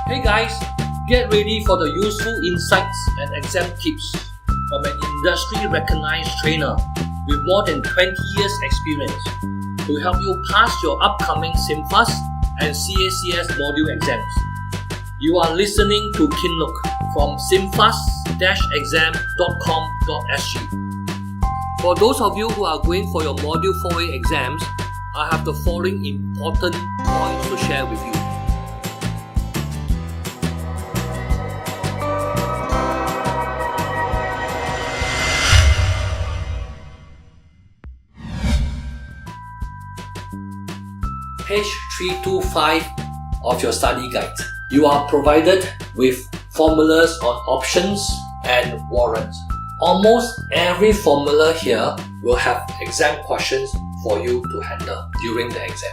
Hey guys, get ready for the useful insights and exam tips from an industry-recognized trainer with more than 20 years experience to help you pass your upcoming CMFAS and CMFAS Module exams. You are listening to Khinloke from CMFAS-exam.com.sg. For those of you who are going for your Module 4A exams, I have the following important points to share with you. Page 325 of your study guide. You are provided with formulas on options and warrants. Almost every formula here will have exam questions for you to handle during the exam.